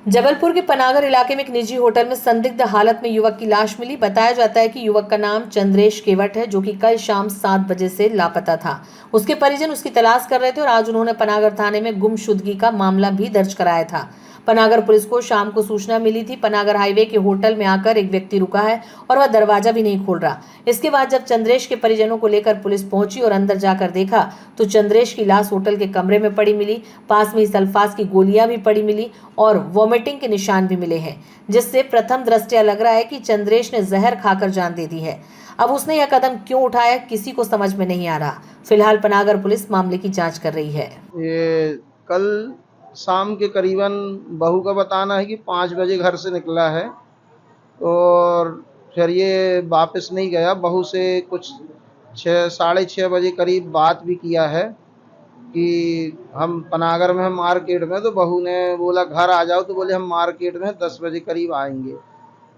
जबलपुर के पनागर इलाके में एक निजी होटल में संदिग्ध हालत में युवक की लाश मिली। बताया जाता है कि युवक का नाम चंद्रेश केवट है, जो कि कल शाम 7 बजे से लापता था। उसके परिजन उसकी तलाश कर रहे थे और आज उन्होंने पनागर थाने में गुमशुदगी का मामला भी दर्ज कराया था। पनागर पुलिस को शाम को सूचना मिली थी। पनागर हाईवे के होटल में आकर एक व्यक्ति रुका है और वह दरवाजा भी नहीं खोल रहा। इसके बाद जब चंद्रेश के परिजनों को लेकर पुलिस पहुंची और अंदर जाकर देखा तो चंद्रेश की लाश होटल के कमरे में पड़ी मिली। पास में ही सल्फास की गोलियां भी पड़ी मिली और वॉमिटिंग के निशान भी मिले हैं, जिससे प्रथम दृष्टया लग रहा है कि चंद्रेश ने जहर खाकर जान दे दी है। अब उसने यह कदम क्यों उठाया, किसी को समझ में नहीं आ रहा। फिलहाल पनागर पुलिस मामले की जांच कर रही है। ये कल शाम के करीबन बहू का बताना है कि 5 बजे घर से निकला है और फिर ये वापस नहीं गया। बहू से कुछ 6 साढ़े 6 बजे करीब बात भी किया है कि हम पनागर में, हम मार्केट में। तो बहू ने बोला घर आ जाओ, तो बोले हम मार्केट में 10 बजे करीब आएंगे।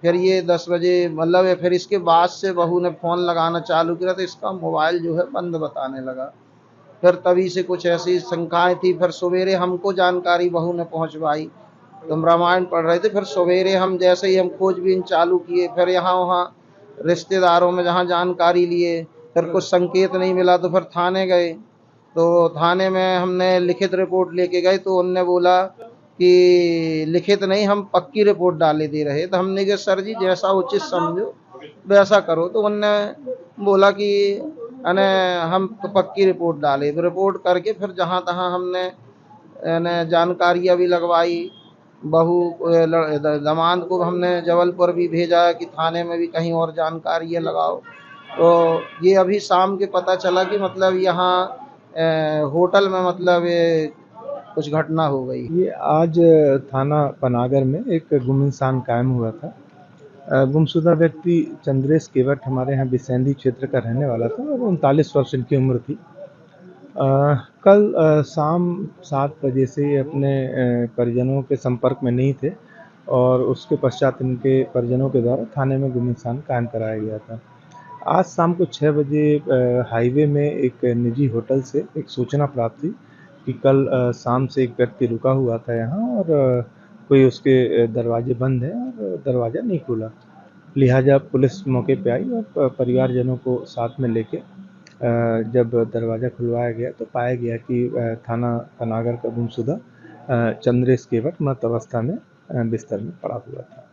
फिर ये 10 बजे मतलब फिर इसके बाद से बहू ने फ़ोन लगाना चालू किया तो इसका मोबाइल जो है बंद बताने लगा। फिर तभी से कुछ ऐसी शंकाएं थी। फिर सवेरे हमको जानकारी बहू ने पहुंचवाई, तो हम रामायण पढ़ रहे थे। फिर सवेरे हम जैसे ही हम खोजबीन चालू किए, फिर यहाँ वहाँ रिश्तेदारों में जहाँ जानकारी लिए, फिर कुछ संकेत नहीं मिला तो फिर थाने गए। तो थाने में हमने लिखित रिपोर्ट लेके गए तो उनने बोला कि लिखित नहीं, हम पक्की रिपोर्ट डाले दे रहे। तो हमने कहा सर जी जैसा उचित समझो वैसा करो। तो उनने बोला कि अने हम तो पक्की रिपोर्ट डाले। तो रिपोर्ट करके फिर जहाँ तहाँ हमने जानकारियाँ भी लगवाई। बहू दामाद को हमने जबलपुर भी भेजा कि थाने में भी कहीं और जानकारियाँ लगाओ। तो ये अभी शाम के पता चला कि मतलब यहाँ होटल में मतलब ये कुछ घटना हो गई। ये आज थाना पनागर में एक गुम इंसान कायम हुआ था। गुमशुदा व्यक्ति चंद्रेश केवट हमारे यहाँ बिसैंदी क्षेत्र का रहने वाला था और 39 वर्ष इनकी उम्र थी। कल शाम 7 बजे से ये अपने परिजनों के संपर्क में नहीं थे और उसके पश्चात इनके परिजनों के द्वारा थाने में गुम इंसान कायम कराया गया था। आज शाम को 6 बजे हाईवे में एक निजी होटल से एक सूचना प्राप्त हुई कि कल शाम से एक व्यक्ति रुका हुआ था यहाँ और कोई उसके दरवाजे बंद है और दरवाज़ा नहीं खुला। लिहाजा पुलिस मौके पे आई और परिवारजनों को साथ में लेके जब दरवाज़ा खुलवाया गया तो पाया गया कि थाना पनागर का गुमशुदा चंद्रेश केवट मृत अवस्था में बिस्तर में पड़ा हुआ था।